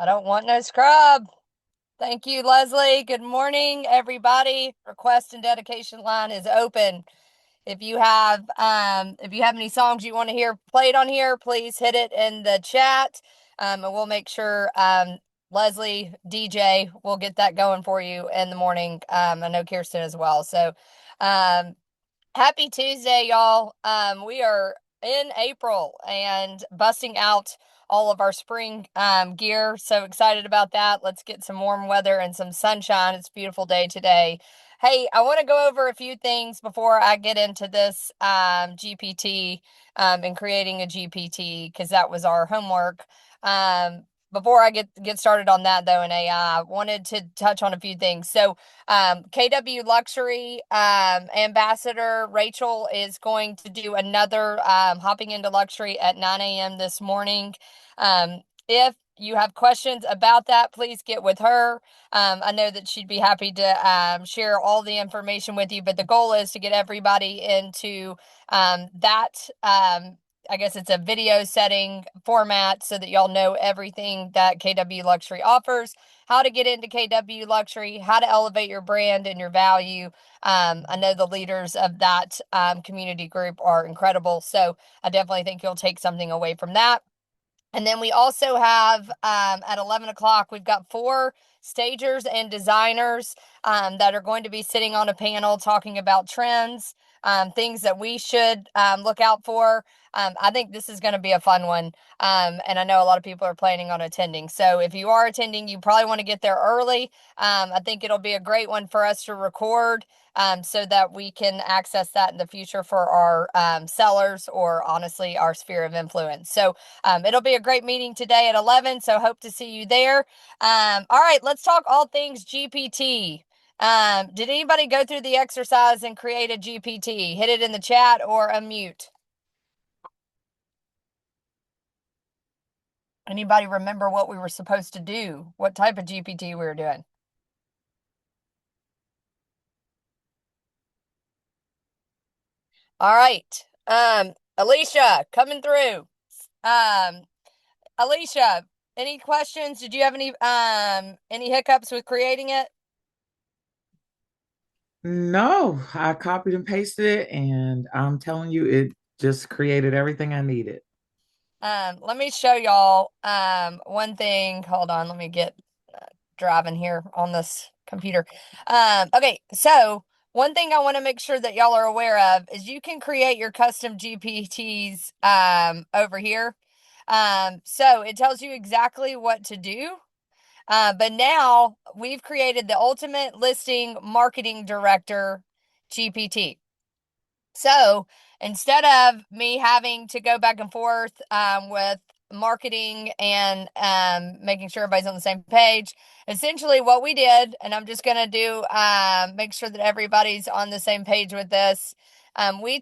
I don't want no scrub. Thank you, Leslie. Good morning, everybody. Request and dedication line is open. If you have any songs you want to hear played on here, please hit it in the chat. And we'll make sure Leslie DJ will get that going for you in the morning. I know Kirsten as well. So happy Tuesday, y'all. We are in April and busting out all of our spring gear. So excited about that. Let's get some warm weather and some sunshine. It's a beautiful day today. Hey, I want to go over a few things before I get into this GPT and creating a GPT, because that was our homework. Before I get started on that, though, in AI, I wanted to touch on a few things. So KW Luxury ambassador Rachel is going to do another hopping into luxury at 9 a.m. this morning. If you have questions about that, please get with her. I know that she'd be happy to share all the information with you, but the goal is to get everybody into that. I guess it's a video setting format so that y'all know everything that KW Luxury offers, how to get into KW Luxury, how to elevate your brand and your value. I know the leaders of that community group are incredible, so I definitely think you'll take something away from that. And then we also have at 11 o'clock, we've got 4 stagers and designers that are going to be sitting on a panel talking about trends, things that we should look out for. I think this is going to be a fun one. And I know a lot of people are planning on attending. So if you are attending, you probably want to get there early. I think it'll be a great one for us to record so that we can access that in the future for our sellers, or honestly, our sphere of influence. So it'll be a great meeting today at 11. So hope to see you there. All right, let's talk all things GPT. Did anybody go through the exercise and create a GPT? Hit it in the chat or unmute. Anybody remember what we were supposed to do? What type of GPT we were doing? All right. Alicia, coming through. Um, Alicia, any questions? Did you have any hiccups with creating it? No, I copied and pasted it, and I'm telling you, it just created everything I needed. Let me show y'all one thing. Hold on, let me get driving here on this computer. Okay, so one thing I want to make sure that y'all are aware of is you can create your custom GPTs over here. So it tells you exactly what to do. But now we've created the Ultimate Listing Marketing Director GPT. So instead of me having to go back and forth with marketing and making sure everybody's on the same page, essentially what we did, and I'm just going to do make sure that everybody's on the same page with this. Let me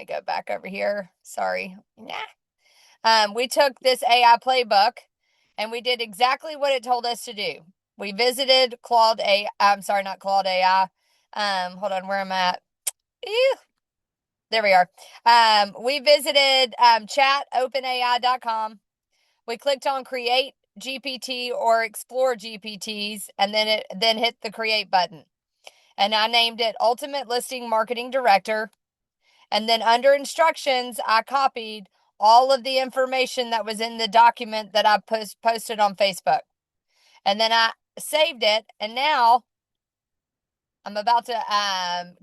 go back over here. Sorry. We took this AI playbook and we did exactly what it told us to do. We visited Claude AI. I'm sorry, not Claude AI. Hold on, where am I at? Ew. There we are. We visited chatopenai.com. We clicked on create GPT or explore GPTs, and then hit the create button. And I named it Ultimate Listing Marketing Director. And then under instructions, I copied all of the information that was in the document that I posted on Facebook. And then I saved it. And now I'm about to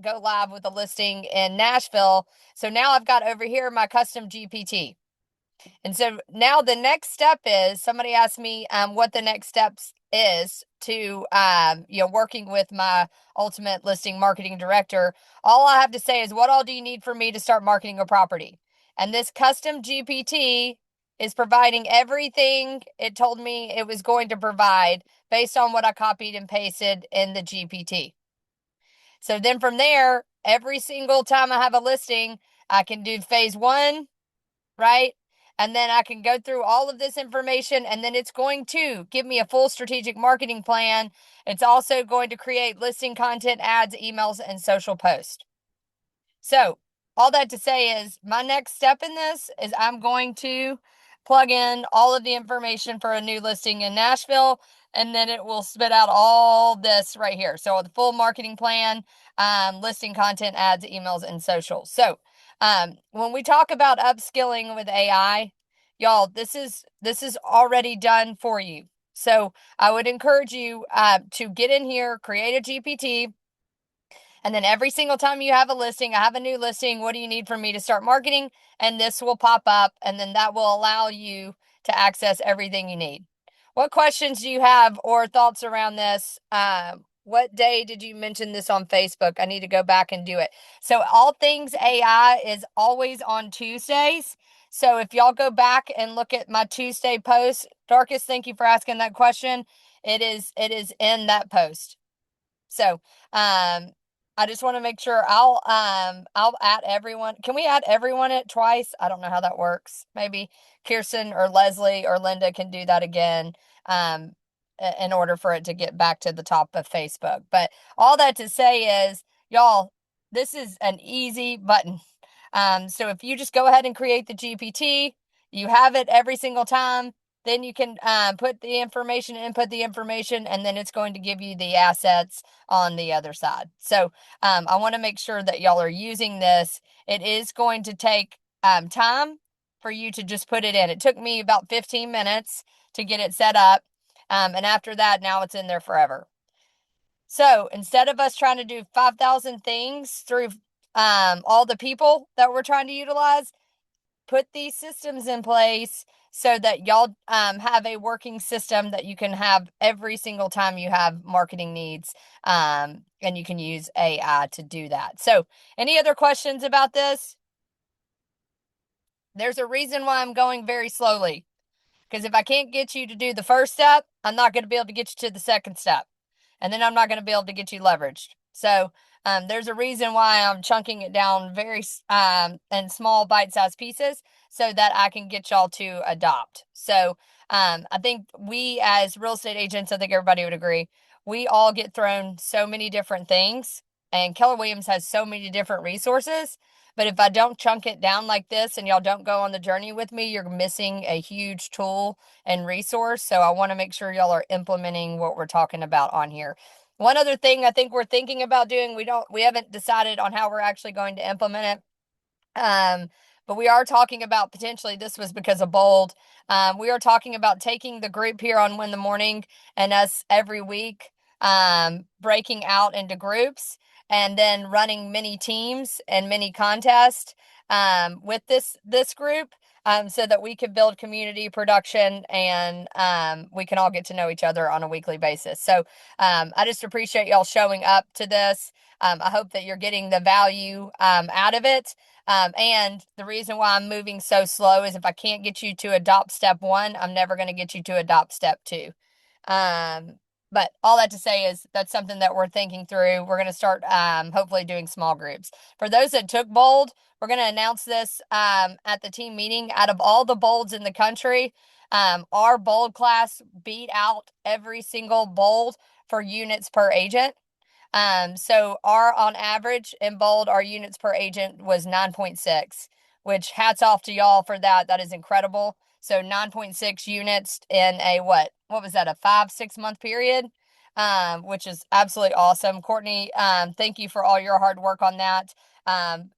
go live with a listing in Nashville. So now I've got over here my custom GPT. And so now the next step is, somebody asked me what the next steps is to working with my Ultimate Listing Marketing Director. All I have to say is, what all do you need for me to start marketing a property? And this custom GPT is providing everything it told me it was going to provide based on what I copied and pasted in the GPT. So then from there, every single time I have a listing, I can do phase 1, right? And then I can go through all of this information, and then it's going to give me a full strategic marketing plan. It's also going to create listing content, ads, emails, and social posts. So all that to say is, my next step in this is I'm going to plug in all of the information for a new listing in Nashville, and then it will spit out all this right here. So the full marketing plan, listing content, ads, emails, and socials. So when we talk about upskilling with AI, y'all, this is already done for you. So I would encourage you to get in here, create a GPT, and then every single time you have a listing, I have a new listing, what do you need from me to start marketing? And this will pop up, and then that will allow you to access everything you need. What questions do you have or thoughts around this? What day did you mention this on Facebook? I need to go back and do it. So all things AI is always on Tuesdays. So if y'all go back and look at my Tuesday post, Darkus, thank you for asking that question. It is in that post. So I just want to make sure I'll add everyone. Can we add everyone it twice? I don't know how that works. Maybe Kirsten or Leslie or Linda can do that again. In order for it to get back to the top of Facebook. But all that to say is, y'all, this is an easy button. So if you just go ahead and create the GPT, you have it every single time. Then you can put the information, input the information, and then it's going to give you the assets on the other side. So I want to make sure that y'all are using this. It is going to take time for you to just put it in. It took me about 15 minutes to get it set up. And after that, now it's in there forever. So instead of us trying to do 5,000 things through all the people that we're trying to utilize, put these systems in place so that y'all have a working system that you can have every single time you have marketing needs, and you can use AI to do that. So any other questions about this? There's a reason why I'm going very slowly, because if I can't get you to do the first step, I'm not going to be able to get you to the second step, and then I'm not going to be able to get you leveraged. So there's a reason why I'm chunking it down very in small bite-sized pieces so that I can get y'all to adopt. So I think we as real estate agents, I think everybody would agree, we all get thrown so many different things, and Keller Williams has so many different resources. But if I don't chunk it down like this and y'all don't go on the journey with me, you're missing a huge tool and resource. So I want to make sure y'all are implementing what we're talking about on here. One other thing I think we're thinking about doing, we haven't decided on how we're actually going to implement it. But we are talking about potentially, this was because of Bold. We are talking about taking the group here on Win the Morning and us every week, breaking out into groups and then running mini teams and mini contests with this group, so that we could build community production and we can all get to know each other on a weekly basis. So I just appreciate y'all showing up to this. I hope that you're getting the value out of it. And the reason why I'm moving so slow is if I can't get you to adopt step 1, I'm never going to get you to adopt step 2. But all that to say is that's something that we're thinking through. We're going to start hopefully doing small groups. For those that took Bold, we're going to announce this at the team meeting. Out of all the Bolds in the country, our Bold class beat out every single Bold for units per agent. So on average in Bold, our units per agent was 9.6, which hats off to y'all for that. That is incredible. So 9.6 units in a what was that, a 5-6 month period, which is absolutely awesome. Courtney, thank you for all your hard work on that.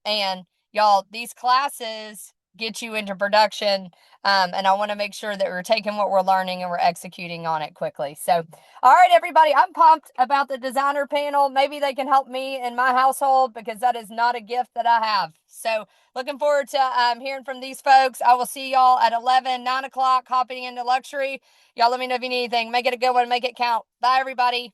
And y'all, these classes get you into production. And I want to make sure that we're taking what we're learning and we're executing on it quickly. So, all right, everybody, I'm pumped about the designer panel. Maybe they can help me in my household because that is not a gift that I have. So looking forward to hearing from these folks. I will see y'all at 9 o'clock, hopping into luxury. Y'all let me know if you need anything. Make it a good one. Make it count. Bye, everybody.